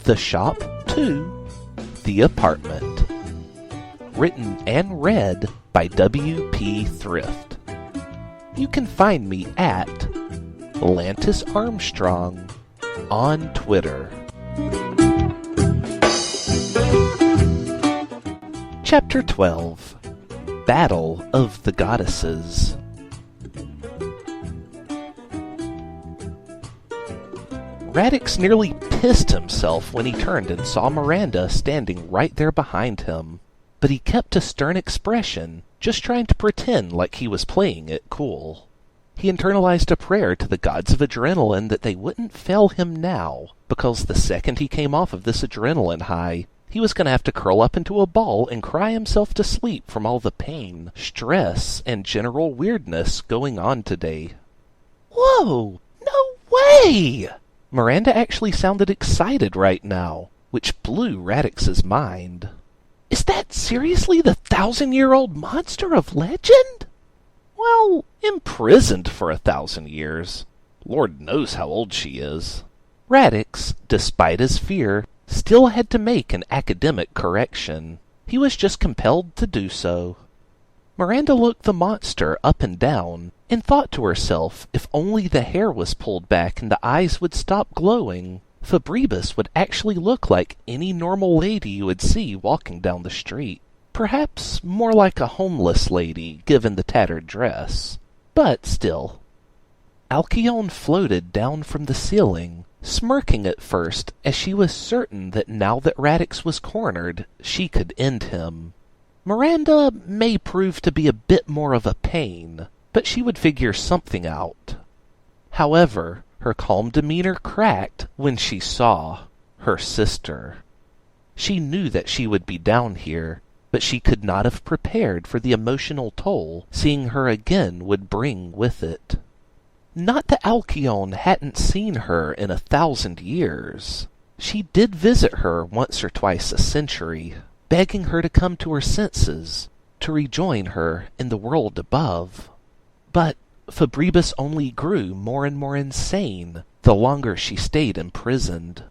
The Shop to the Apartment. Written and read by W.P. Thrift. You can find me at Lantis Armstrong on Twitter. Chapter 12. Battle of the Goddesses. Radix nearly pissed himself when he turned and saw Miranda standing right there behind him. But he kept a stern expression, just trying to pretend like he was playing it cool. He internalized a prayer to the gods of adrenaline that they wouldn't fail him now, because the second he came off of this adrenaline high, he was going to have to curl up into a ball and cry himself to sleep from all the pain, stress, and general weirdness going on today. Whoa! No way! Miranda actually sounded excited right now, which blew Radix's mind. Is that seriously the 1,000-year-old monster of legend? Well, imprisoned for 1,000 years. Lord knows how old she is. Radix, despite his fear, still had to make an academic correction. He was just compelled to do so. Miranda looked the monster up and down, and thought to herself if only the hair was pulled back and the eyes would stop glowing, Fabribus would actually look like any normal lady you would see walking down the street. Perhaps more like a homeless lady, given the tattered dress. But still. Alcyone floated down from the ceiling, smirking at first as she was certain that now that Radix was cornered, she could end him. Miranda may prove to be a bit more of a pain, but she would figure something out. However, her calm demeanor cracked when she saw her sister. She knew that she would be down here, but she could not have prepared for the emotional toll seeing her again would bring with it. Not that Alcyone hadn't seen her in 1,000 years. She did visit her once or twice a century, begging her to come to her senses, to rejoin her in the world above. But Fabribus only grew more and more insane the longer she stayed imprisoned.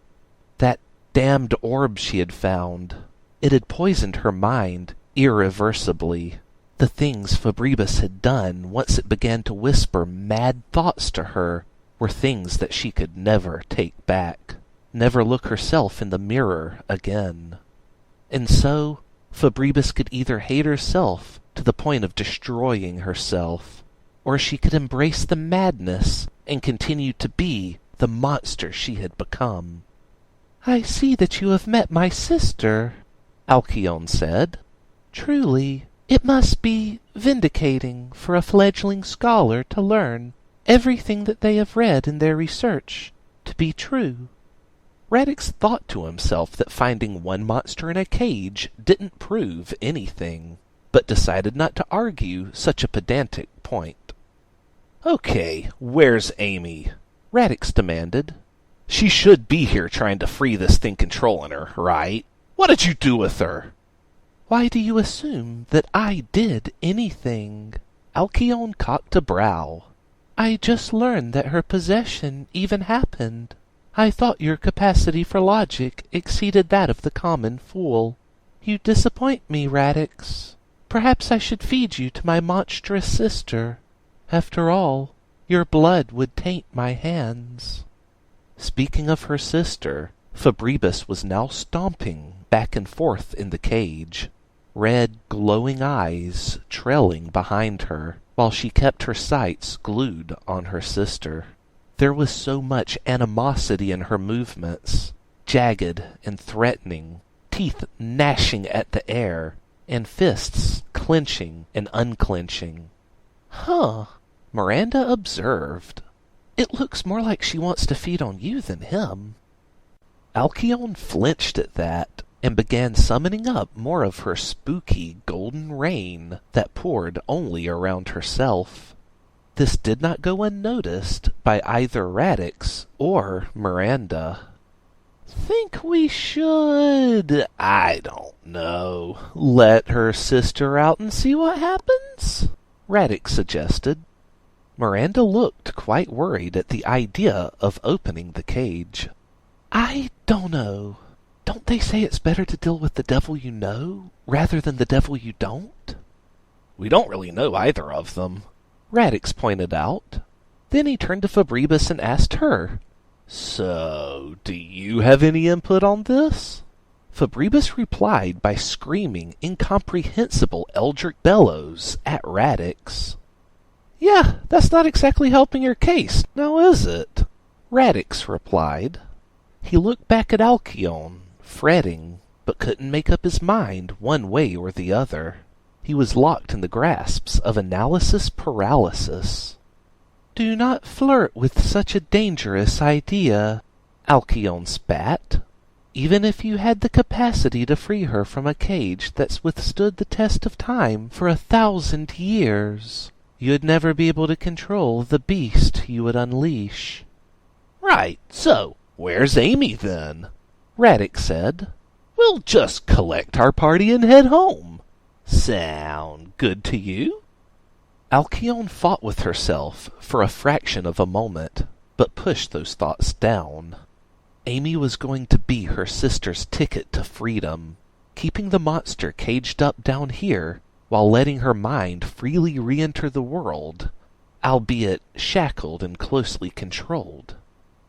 That damned orb she had found, it had poisoned her mind irreversibly. The things Fabribus had done once it began to whisper mad thoughts to her were things that she could never take back, never look herself in the mirror again. And so, Fabribus could either hate herself to the point of destroying herself, or she could embrace the madness and continue to be the monster she had become. "I see that you have met my sister," Alcyone said. "Truly, it must be vindicating for a fledgling scholar to learn everything that they have read in their research to be true." Radix thought to himself that finding one monster in a cage didn't prove anything, but decided not to argue such a pedantic point. "Okay, where's Amy?" Radix demanded. "She should be here trying to free this thing controlling her, right? What did you do with her?" "Why do you assume that I did anything?" Alcyone cocked a brow. "I just learned that her possession even happened. I thought your capacity for logic exceeded that of the common fool. You disappoint me, Radix. Perhaps I should feed you to my monstrous sister. After all, your blood would taint my hands." Speaking of her sister, Fabribus was now stomping back and forth in the cage, red, glowing eyes trailing behind her, while she kept her sights glued on her sister. There was so much animosity in her movements, jagged and threatening, teeth gnashing at the air, and fists clenching and unclenching. "Huh," Miranda observed. "It looks more like she wants to feed on you than him." Alcyone flinched at that, and began summoning up more of her spooky golden rain that poured only around herself. This did not go unnoticed by either Radix or Miranda. "Think we should, I don't know, let her sister out and see what happens?" Radix suggested. Miranda looked quite worried at the idea of opening the cage. "I don't know," Don't they say it's better to deal with the devil you know, rather than the devil you don't? We don't really know either of them, Radix pointed out. Then he turned to Fabribus and asked her, So, do you have any input on this? Fabribus replied by screaming incomprehensible eldritch bellows at Radix. Yeah, that's not exactly helping your case, now is it? Radix replied. He looked back at Alcyone, fretting, but couldn't make up his mind one way or the other. He was locked in the grasps of analysis paralysis. Do not flirt with such a dangerous idea, Alcyone spat. Even if you had the capacity to free her from a cage that's withstood the test of time for 1,000 years, you'd never be able to control the beast you would unleash. Right, so where's Amy then? Radix said. We'll just collect our party and head home. Sound good to you? Alcyone fought with herself for a fraction of a moment, but pushed those thoughts down. Amy was going to be her sister's ticket to freedom, keeping the monster caged up down here while letting her mind freely re-enter the world, albeit shackled and closely controlled.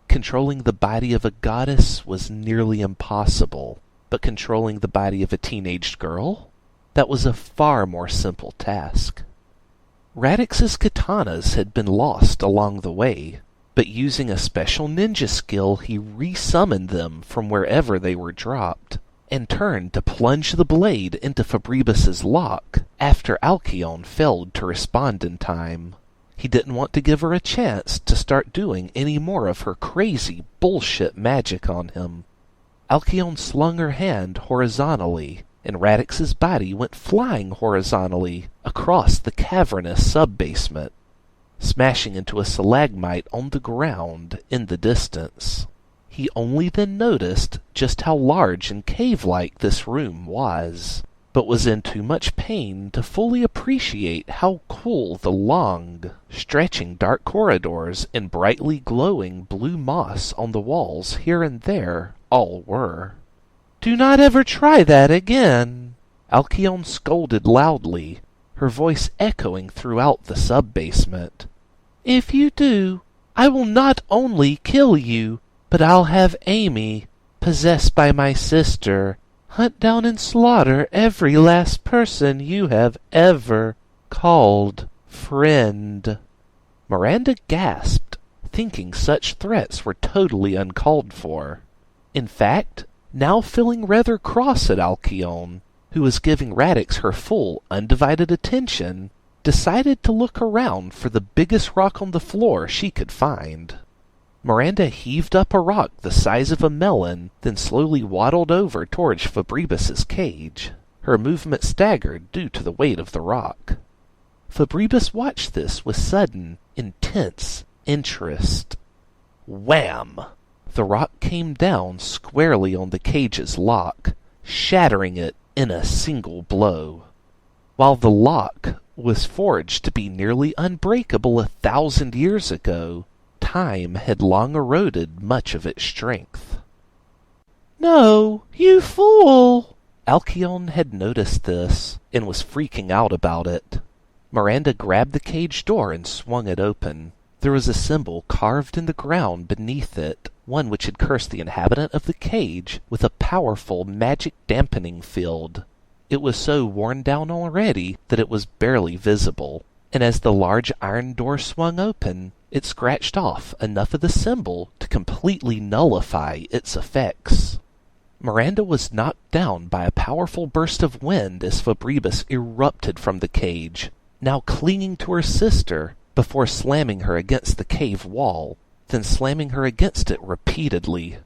Controlling the body of a goddess was nearly impossible, but controlling the body of a teenaged girl? That was a far more simple task. Radix's katanas had been lost along the way, but using a special ninja skill he resummoned them from wherever they were dropped, and turned to plunge the blade into Fabribus's lock after Alcyone failed to respond in time. He didn't want to give her a chance to start doing any more of her crazy bullshit magic on him. Alcyone slung her hand horizontally, and Radix's body went flying horizontally across the cavernous sub-basement, smashing into a stalagmite on the ground in the distance. He only then noticed just how large and cave-like this room was, but was in too much pain to fully appreciate how cool the long, stretching dark corridors and brightly glowing blue moss on the walls here and there all were. Do not ever try that again, Alcyone scolded loudly, her voice echoing throughout the sub-basement. If you do, I will not only kill you, but I'll have Amy, possessed by my sister, hunt down and slaughter every last person you have ever called friend. Miranda gasped, thinking such threats were totally uncalled for. In fact, now feeling rather cross at Alcyone, who was giving Radix her full, undivided attention, decided to look around for the biggest rock on the floor she could find. Miranda heaved up a rock the size of a melon, then slowly waddled over towards Fabribus's cage, her movement staggered due to the weight of the rock. Fabribus watched this with sudden, intense interest. Wham! The rock came down squarely on the cage's lock, shattering it in a single blow. While the lock was forged to be nearly unbreakable 1,000 years ago, time had long eroded much of its strength. No, you fool! Alcyone had noticed this, and was freaking out about it. Miranda grabbed the cage door and swung it open. There was a symbol carved in the ground beneath it, one which had cursed the inhabitant of the cage with a powerful magic dampening field. It was so worn down already that it was barely visible, and as the large iron door swung open, it scratched off enough of the symbol to completely nullify its effects. Miranda was knocked down by a powerful burst of wind as Fabribus erupted from the cage, now clinging to her sister, before slamming her against the cave wall, then slamming her against it repeatedly.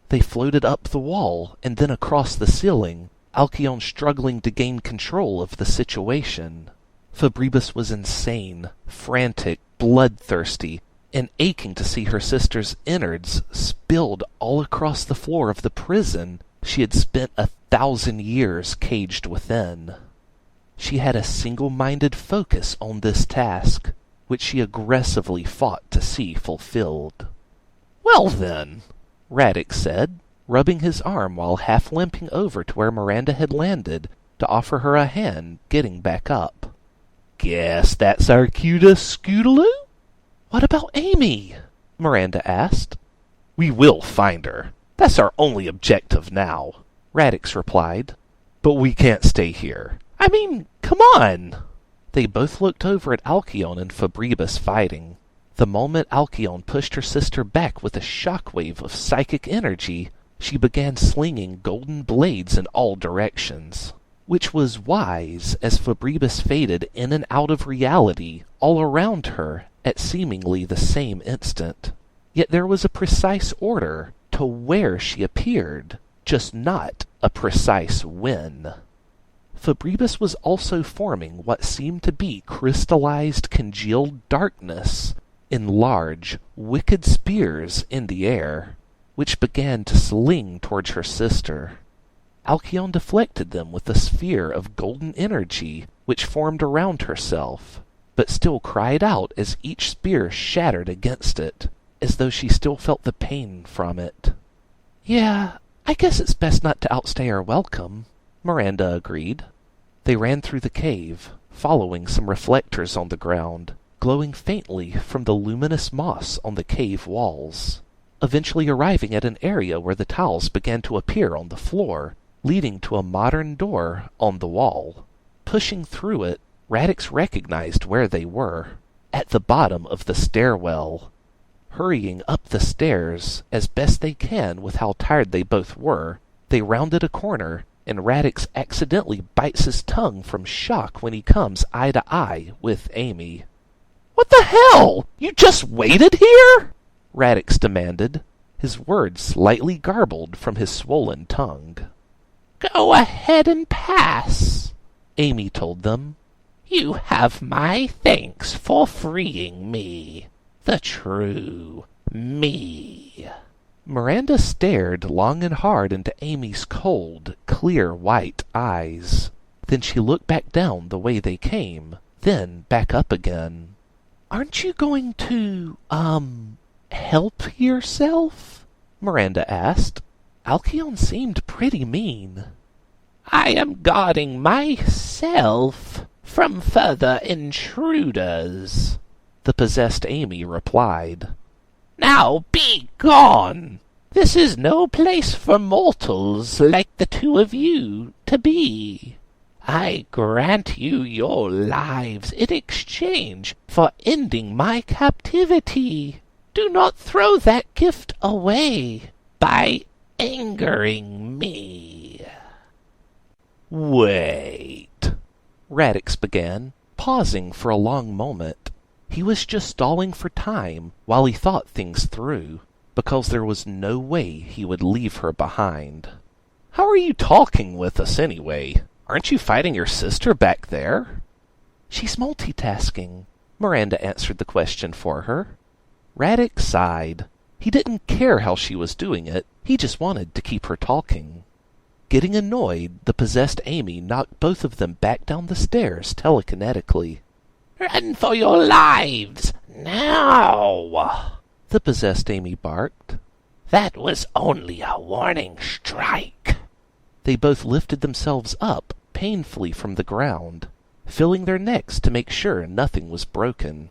They floated up the wall and then across the ceiling, Alcyone struggling to gain control of the situation. Fabribus was insane, frantic, bloodthirsty, and aching to see her sister's innards spilled all across the floor of the prison she had spent 1,000 years caged within. She had a single-minded focus on this task, which she aggressively fought to see fulfilled. Well then, Radix said, rubbing his arm while half limping over to where Miranda had landed to offer her a hand getting back up. "Guess that's our cutest Scootaloo?" "What about Amy?" Miranda asked. "We will find her. That's our only objective now," Radix replied. "But we can't stay here. I mean, come on!" They both looked over at Alcyone and Fabribus fighting. The moment Alcyone pushed her sister back with a shockwave of psychic energy, she began slinging golden blades in all directions, which was wise as Fabribus faded in and out of reality all around her at seemingly the same instant. Yet there was a precise order to where she appeared, just not a precise when. Fabribus was also forming what seemed to be crystallized congealed darkness in large, wicked spears in the air, which began to sling towards her sister. Alcyone deflected them with a sphere of golden energy which formed around herself, but still cried out as each spear shattered against it, as though she still felt the pain from it. "Yeah, I guess it's best not to outstay our welcome," Miranda agreed. They ran through the cave, following some reflectors on the ground, glowing faintly from the luminous moss on the cave walls, eventually arriving at an area where the tiles began to appear on the floor, leading to a modern door on the wall. Pushing through it, Radix recognized where they were, at the bottom of the stairwell. Hurrying up the stairs as best they can with how tired they both were, they rounded a corner, and Radix accidentally bites his tongue from shock when he comes eye to eye with Amy. "What the hell? You just waited here?" Radix demanded, his words slightly garbled from his swollen tongue. "Go ahead and pass," Amy told them. "You have my thanks for freeing me. The true me." Miranda stared long and hard into Amy's cold, clear white eyes. Then she looked back down the way they came, then back up again. "Aren't you going to, help yourself?" Miranda asked. Alcyone seemed pretty mean. "I am guarding myself from further intruders," the possessed Amy replied. "Now be gone! This is no place for mortals like the two of you to be. I grant you your lives in exchange for ending my captivity. Do not throw that gift away by angering me." "Wait," Radix began, pausing for a long moment. He was just stalling for time while he thought things through, because there was no way he would leave her behind. "How are you talking with us anyway? Aren't you fighting your sister back there?" "She's multitasking," Miranda answered the question for her. Radix sighed. He didn't care how she was doing it, he just wanted to keep her talking. Getting annoyed, the possessed Amy knocked both of them back down the stairs telekinetically. "Run for your lives, now!" the possessed Amy barked. "That was only a warning strike." They both lifted themselves up painfully from the ground, filling their necks to make sure nothing was broken.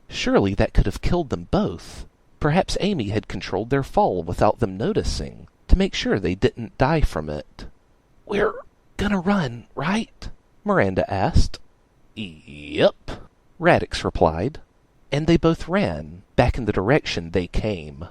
Surely that could have killed them both. Perhaps Amy had controlled their fall without them noticing, to make sure they didn't die from it. "We're gonna run, right?" Miranda asked. "Yep," Radix replied. And they both ran, back in the direction they came.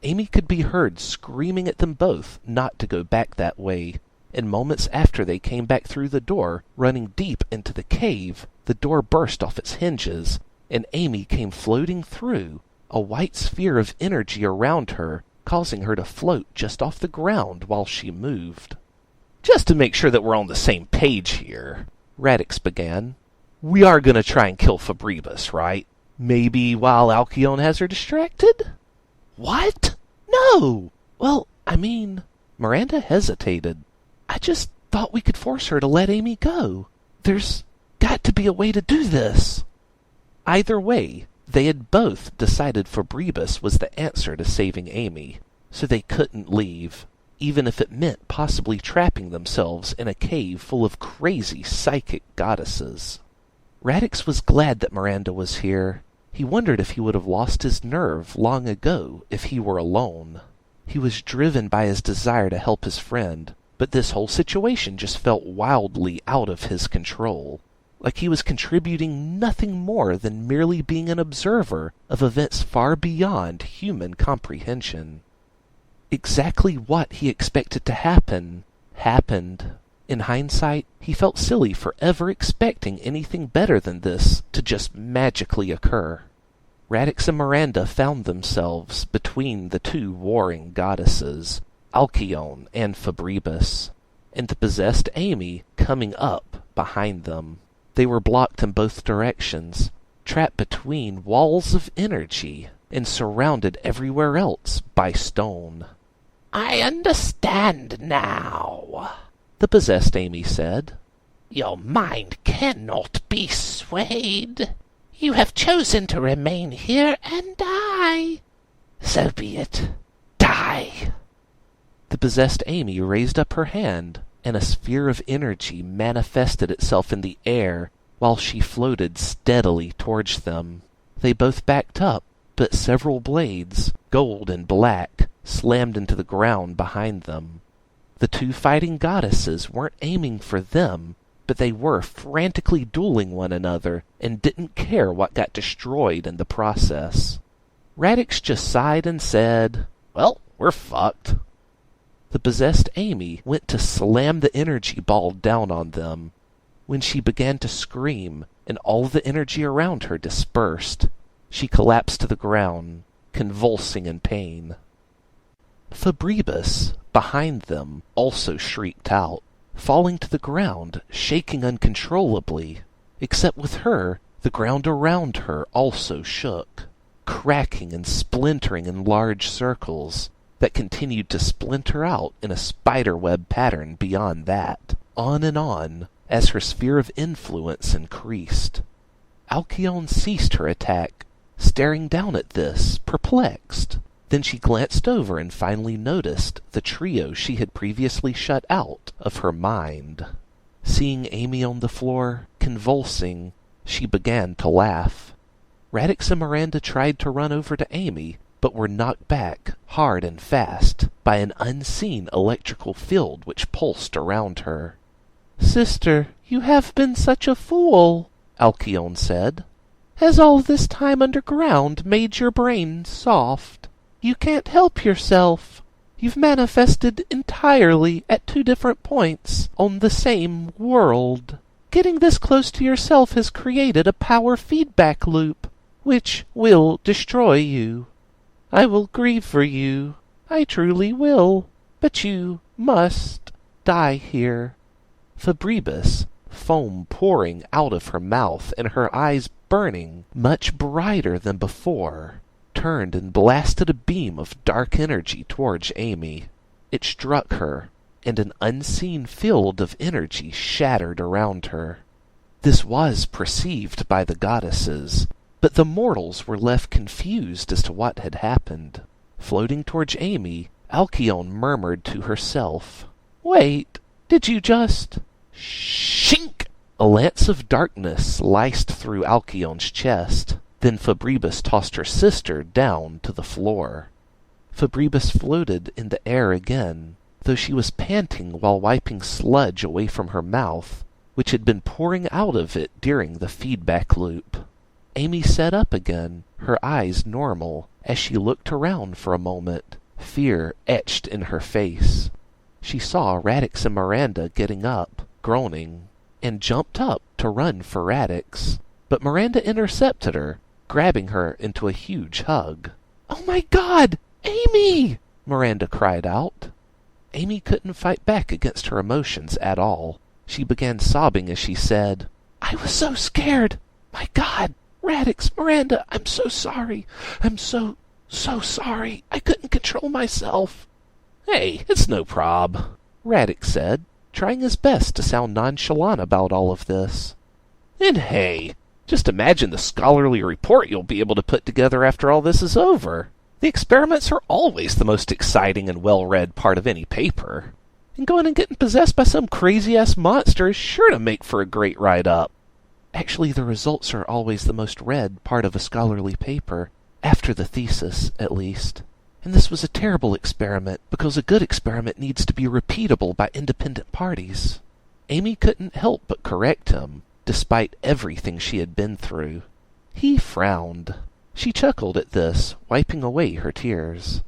Amy could be heard screaming at them both not to go back that way, and moments after they came back through the door, running deep into the cave, the door burst off its hinges, and Amy came floating through, a white sphere of energy around her, causing her to float just off the ground while she moved. "Just to make sure that we're on the same page here," Radix began, "we are going to try and kill Fabribus, right? Maybe while Alcyone has her distracted?" "What? No! Well, I mean..." Miranda hesitated. "I just thought we could force her to let Amy go. There's got to be a way to do this." Either way, they had both decided Fabribus was the answer to saving Amy, so they couldn't leave. even if it meant possibly trapping themselves in a cave full of crazy psychic goddesses. Radix was glad that Miranda was here. He wondered if he would have lost his nerve long ago if he were alone. He was driven by his desire to help his friend, but this whole situation just felt wildly out of his control, like he was contributing nothing more than merely being an observer of events far beyond human comprehension. Exactly what he expected to happen, happened. In hindsight, he felt silly for ever expecting anything better than this to just magically occur. Radix and Miranda found themselves between the two warring goddesses, Alcyone and Febribus, and the possessed Amy coming up behind them. They were blocked in both directions, trapped between walls of energy, and surrounded everywhere else by stone. "I understand now," the possessed Amy said. "Your mind cannot be swayed. You have chosen to remain here and die. So be it. Die." The possessed Amy raised up her hand, and a sphere of energy manifested itself in the air while she floated steadily towards them. They both backed up, but several blades, gold and black, slammed into the ground behind them. The two fighting goddesses weren't aiming for them, but they were frantically dueling one another and didn't care what got destroyed in the process. Radix just sighed and said, "Well, we're fucked." The possessed Amy went to slam the energy ball down on them. When she began to scream and all the energy around her dispersed, she collapsed to the ground, convulsing in pain. Febribus, behind them, also shrieked out, falling to the ground, shaking uncontrollably. Except with her, the ground around her also shook, cracking and splintering in large circles that continued to splinter out in a spiderweb pattern beyond that, on and on, as her sphere of influence increased. Alcyone ceased her attack, staring down at this, perplexed. Then she glanced over and finally noticed the trio she had previously shut out of her mind. Seeing Amy on the floor, convulsing, she began to laugh. Radix and Miranda tried to run over to Amy, but were knocked back, hard and fast, by an unseen electrical field which pulsed around her. "Sister, you have been such a fool," Alcyone said. "Has all this time underground made your brain soft? You can't help yourself. You've manifested entirely at two different points on the same world. Getting this close to yourself has created a power feedback loop, which will destroy you. I will grieve for you. I truly will. But you must die here." Febribus, foam pouring out of her mouth and her eyes burning much brighter than before, turned and blasted a beam of dark energy towards Amy. It struck her, and an unseen field of energy shattered around her. This was perceived by the goddesses, but the mortals were left confused as to what had happened. Floating towards Amy, Alcyone murmured to herself, "Wait, did you just—" Shink! A lance of darkness sliced through Alcyone's chest. Then Febribus tossed her sister down to the floor. Febribus floated in the air again, though she was panting while wiping sludge away from her mouth, which had been pouring out of it during the feedback loop. Amy sat up again, her eyes normal, as she looked around for a moment, fear etched in her face. She saw Radix and Miranda getting up, groaning, and jumped up to run for Radix. But Miranda intercepted her, grabbing her into a huge hug. "Oh my God! Amy!" Miranda cried out. Amy couldn't fight back against her emotions at all. She began sobbing as she said, "I was so scared! My God! Radix, Miranda, I'm so sorry! I'm so sorry! I couldn't control myself!" "Hey, it's no prob," Radix said, trying his best to sound nonchalant about all of this. "And hey, just imagine the scholarly report you'll be able to put together after all this is over." The experiments are always the most exciting and well-read part of any paper. And going and getting possessed by some crazy-ass monster is sure to make for a great write-up. Actually, the results are always the most read part of a scholarly paper, after the thesis, at least. And this was a terrible experiment, because a good experiment needs to be repeatable by independent parties. Amy couldn't help but correct him, despite everything she had been through. He frowned. She chuckled at this, wiping away her tears.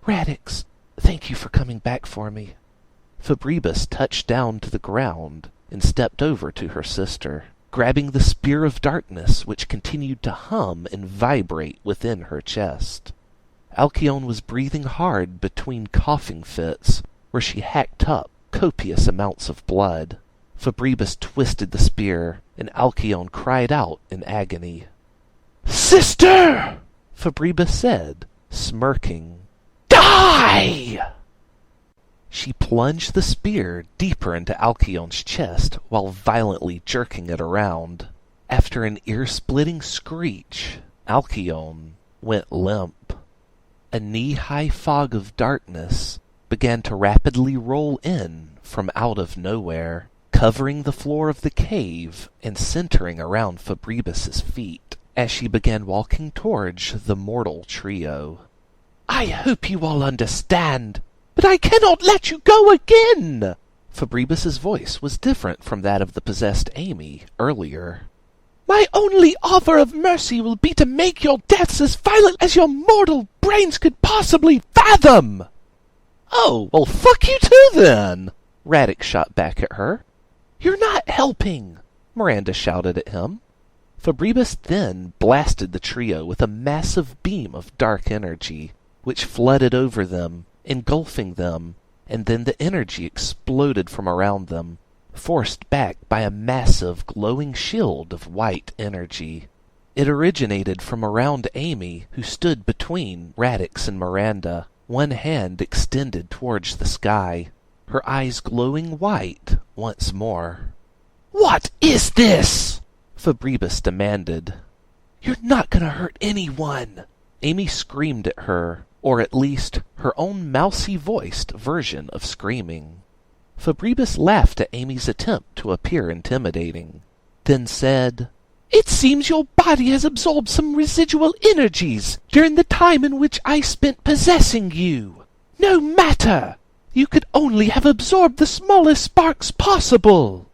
"Radix, thank you for coming back for me." Fabrebus touched down to the ground and stepped over to her sister, grabbing the spear of darkness which continued to hum and vibrate within her chest. Alcyone was breathing hard between coughing fits, where she hacked up copious amounts of blood. Fabrebus twisted the spear, and Alcyone cried out in agony. "Sister!" Fabrebus said, smirking. "Die!" She plunged the spear deeper into Alcyone's chest while violently jerking it around. After an ear-splitting screech, Alcyone went limp. A knee-high fog of darkness began to rapidly roll in from out of nowhere, covering the floor of the cave and centering around Fabrebus's feet as she began walking towards the mortal trio. "I hope you all understand, but I cannot let you go again!" Fabrebus's voice was different from that of the possessed Amy earlier. "My only offer of mercy will be to make your deaths as violent as your mortal brains could possibly fathom!" "Oh, well fuck you too then!" Radix shot back at her. "You're not helping!" Miranda shouted at him. Fabrebus then blasted the trio with a massive beam of dark energy, which flooded over them, engulfing them, and then the energy exploded from around them, forced back by a massive glowing shield of white energy. It originated from around Amy, who stood between Radix and Miranda, one hand extended towards the sky, her eyes glowing white once more. "What is this?" Fabrebus demanded. "You're not gonna hurt anyone!" Amy screamed at her, or at least her own mousy-voiced version of screaming. Fabrebus laughed at Amy's attempt to appear intimidating, then said, "It seems your body has absorbed some residual energies during the time in which I spent possessing you. No matter! You could only have absorbed the smallest sparks possible.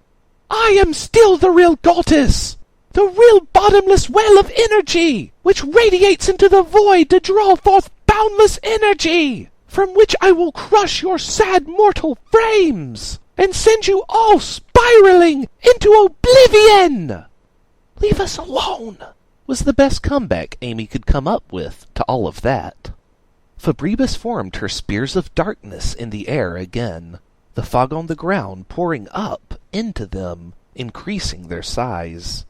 I am still the real goddess, the real bottomless well of energy, which radiates into the void to draw forth boundless energy, from which I will crush your sad mortal frames, and send you all spiraling into oblivion!" "Leave us alone," was the best comeback Amy could come up with to all of that. Fabrebus formed her spears of darkness in the air again, the fog on the ground pouring up into them, increasing their size.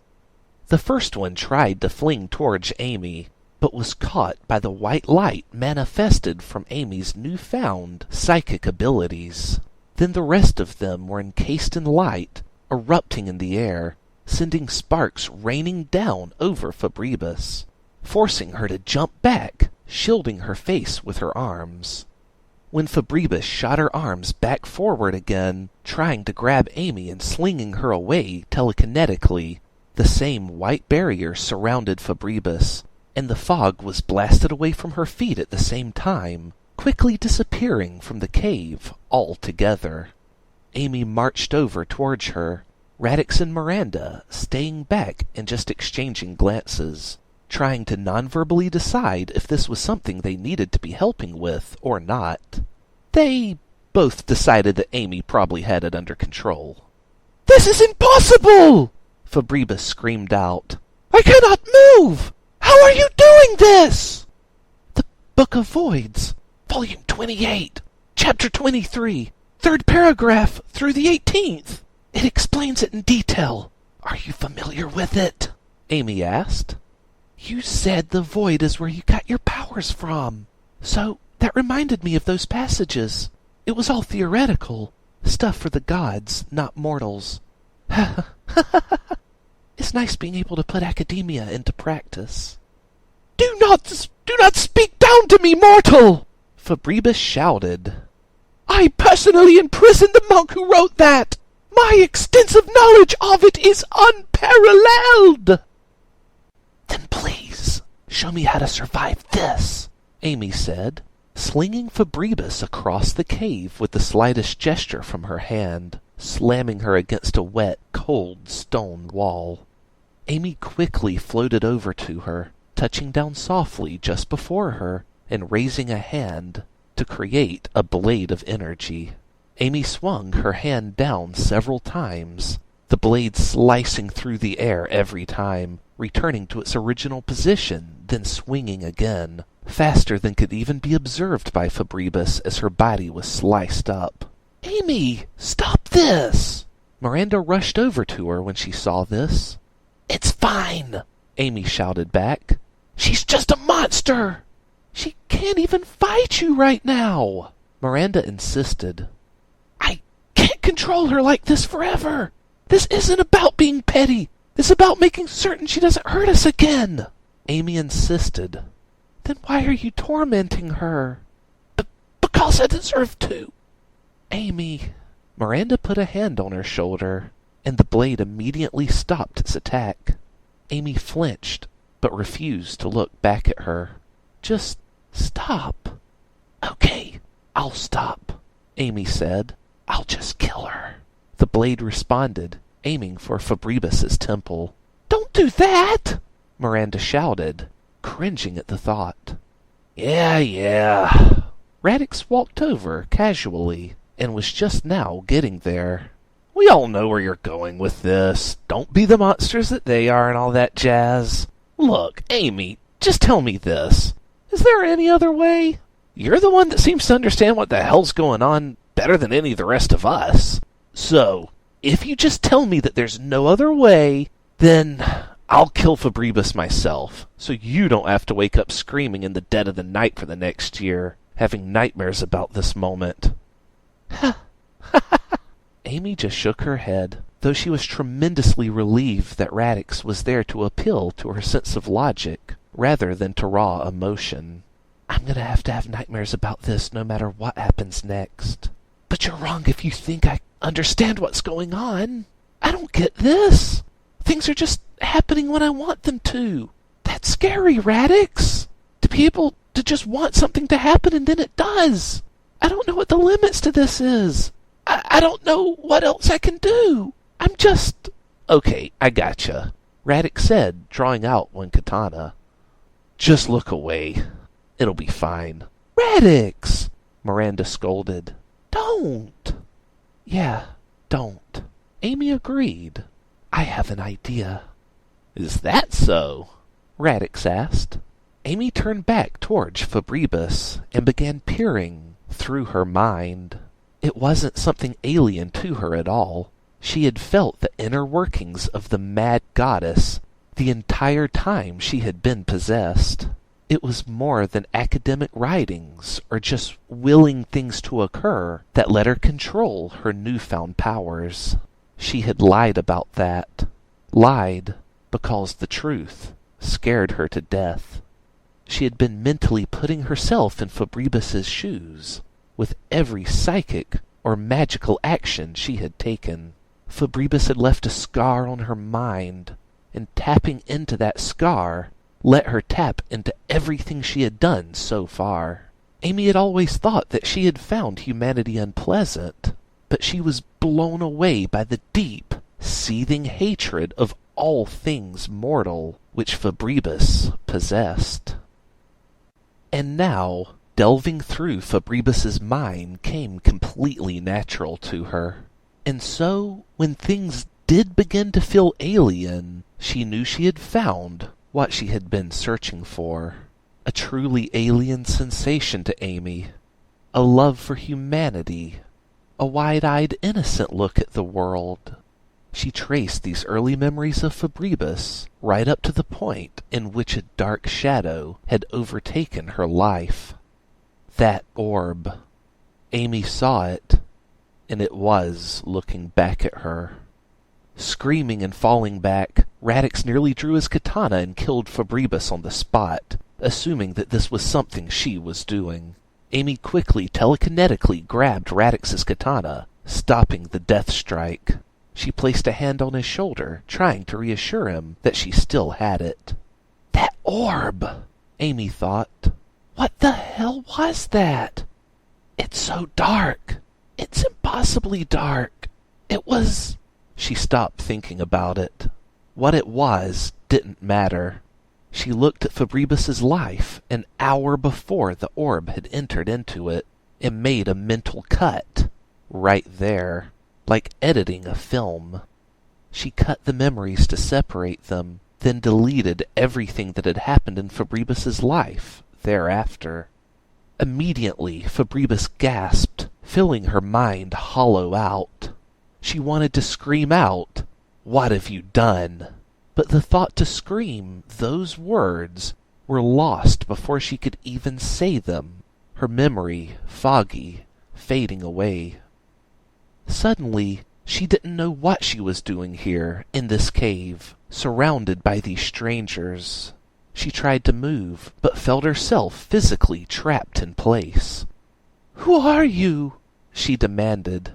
The first one tried to fling towards Amy, but was caught by the white light manifested from Amy's newfound psychic abilities. Then the rest of them were encased in light, erupting in the air, sending sparks raining down over Fabrebus, forcing her to jump back, shielding her face with her arms. When Fabrebus shot her arms back forward again, trying to grab Amy and slinging her away telekinetically, the same white barrier surrounded Fabrebus, and the fog was blasted away from her feet at the same time, quickly disappearing from the cave altogether. Amy marched over towards her, Radix and Miranda staying back and just exchanging glances, trying to non-verbally decide if this was something they needed to be helping with or not. They both decided that Amy probably had it under control. "This is impossible!" Fabrebus screamed out. "I cannot move! How are you doing this?" "The Book of Voids, Volume 28, Chapter 23, 3rd paragraph through the 18th. It explains it in detail. Are you familiar with it?" Amy asked. "You said the void is where you got your powers from. So that reminded me of those passages. It was all theoretical. Stuff for the gods, not mortals. It's nice being able to put academia into practice." Do not speak down to me, mortal! Fabribus shouted. I personally imprisoned the monk who wrote that! My extensive knowledge of it is unparalleled! Then please, show me how to survive this, Amy said, slinging Fabribus across the cave with the slightest gesture from her hand, slamming her against a wet, cold stone wall. Amy quickly floated over to her, touching down softly just before her and raising a hand to create a blade of energy. Amy swung her hand down several times, the blade slicing through the air every time, returning to its original position, then swinging again, faster than could even be observed by Fabribus as her body was sliced up. Amy, stop this! Miranda rushed over to her when she saw this. It's fine, Amy shouted back. She's just a monster! She can't even fight you right now! Miranda insisted. I can't control her like this forever! This isn't about being petty! It's about making certain she doesn't hurt us again! Amy insisted. Then why are you tormenting her? Because I deserve to. Amy. Miranda put a hand on her shoulder, and the blade immediately stopped its attack. Amy flinched, but refused to look back at her. Just stop. Okay, I'll stop, Amy said. I'll just kill her. The blade responded, aiming for Fabribus's temple. Don't do that! Miranda shouted, cringing at the thought. Yeah. Radix walked over casually and was just now getting there. We all know where you're going with this. Don't be the monsters that they are and all that jazz. Look, Amy, just tell me this. Is there any other way? You're the one that seems to understand what the hell's going on better than any of the rest of us. So, if you just tell me that there's no other way, then I'll kill Fabribus myself, so you don't have to wake up screaming in the dead of the night for the next year, having nightmares about this moment. Amy just shook her head, though she was tremendously relieved that Radix was there to appeal to her sense of logic, rather than to raw emotion. I'm gonna have to have nightmares about this no matter what happens next. But you're wrong if you think I understand what's going on. I don't get this. Things are just happening when I want them to. That's scary, Radix. To be able to just want something to happen and then it does. I don't know what the limits to this is. I don't know what else I can do. I'm just... Okay, I gotcha, Radix said, drawing out one katana. Just look away. It'll be fine. Radix! Miranda scolded. Don't! Yeah, don't. Amy agreed. I have an idea. Is that so? Radix asked. Amy turned back towards Fabribus and began peering through her mind. It wasn't something alien to her at all. She had felt the inner workings of the mad goddess the entire time she had been possessed. It was more than academic writings or just willing things to occur that let her control her newfound powers. She had lied about that. Lied because the truth scared her to death. She had been mentally putting herself in Fabribus's shoes with every psychic or magical action she had taken. Fabribus had left a scar on her mind, and tapping into that scar let her tap into everything she had done so far. Amy had always thought that she had found humanity unpleasant, but she was blown away by the deep, seething hatred of all things mortal which Fabribus possessed. And now, delving through Fabribus's mind came completely natural to her. And so, when things did begin to feel alien, she knew she had found what she had been searching for. A truly alien sensation to Amy. A love for humanity. A wide-eyed, innocent look at the world. She traced these early memories of Fabribus right up to the point in which a dark shadow had overtaken her life. That orb. Amy saw it, and it was looking back at her. Screaming and falling back, Radix nearly drew his katana and killed Fabribus on the spot, assuming that this was something she was doing. Amy quickly telekinetically grabbed Radix's katana, stopping the death strike. She placed a hand on his shoulder, trying to reassure him that she still had it. That orb, Amy thought. What the hell was that? It's so dark. It's impossibly dark. It was... She stopped thinking about it. What it was didn't matter. She looked at Fabribus's life an hour before the orb had entered into it, and made a mental cut, right there, like editing a film. She cut the memories to separate them, then deleted everything that had happened in Fabribus's life thereafter. Immediately, Fabribus gasped, feeling her mind hollow out. She wanted to scream out, "What have you done?" But the thought to scream those words were lost before she could even say them, her memory foggy, fading away. Suddenly, she didn't know what she was doing here, in this cave, surrounded by these strangers. She tried to move, but felt herself physically trapped in place. "Who are you?" she demanded.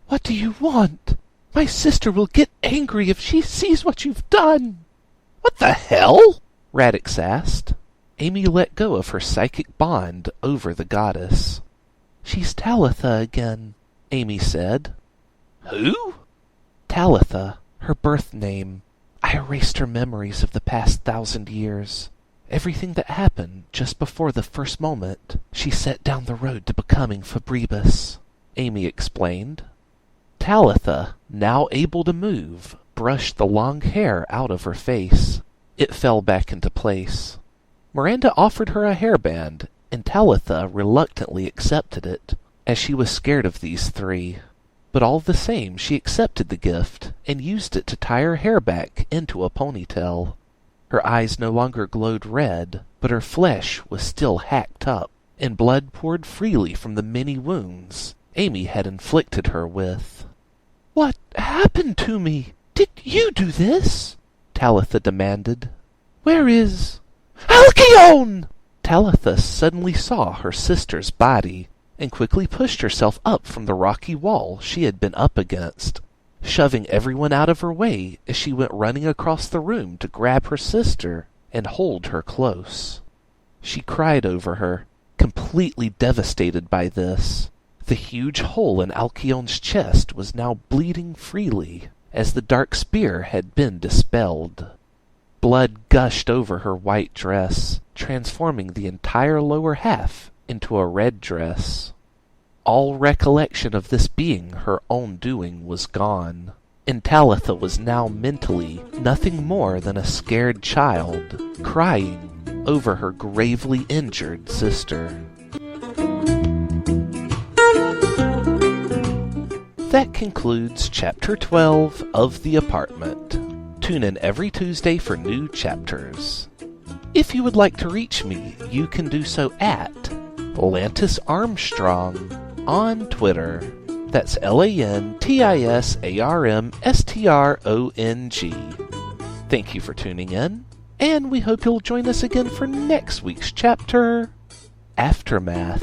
"What do you want? My sister will get angry if she sees what you've done." "What the hell?" Radix asked. Amy let go of her psychic bond over the goddess. "She's Talitha again," Amy said. "Who?" "Talitha, her birth name. I erased her memories of the past 1,000 years. Everything that happened just before the first moment she set down the road to becoming Fabribus," Amy explained. Talitha, now able to move, brushed the long hair out of her face. It fell back into place. Miranda offered her a hairband, and Talitha reluctantly accepted it, as she was scared of these three. But all the same she accepted the gift, and used it to tie her hair back into a ponytail. Her eyes no longer glowed red, but her flesh was still hacked up, and blood poured freely from the many wounds Amy had inflicted her with. "What happened to me? Did you do this?" Talitha demanded. "Where is... Alcyone?" Talitha suddenly saw her sister's body, and quickly pushed herself up from the rocky wall she had been up against, shoving everyone out of her way as she went running across the room to grab her sister and hold her close. She cried over her, completely devastated by this. The huge hole in Alcyon's chest was now bleeding freely, as the dark spear had been dispelled. Blood gushed over her white dress, transforming the entire lower half into a red dress. All recollection of this being her own doing was gone, and Talitha was now mentally nothing more than a scared child, crying over her gravely injured sister. That concludes Chapter 12 of The Apartment. Tune in every Tuesday for new chapters. If you would like to reach me, you can do so at Lantis Armstrong on Twitter. That's LANTISARMSTRONG. Thank you for tuning in, and we hope you'll join us again for next week's chapter, Aftermath.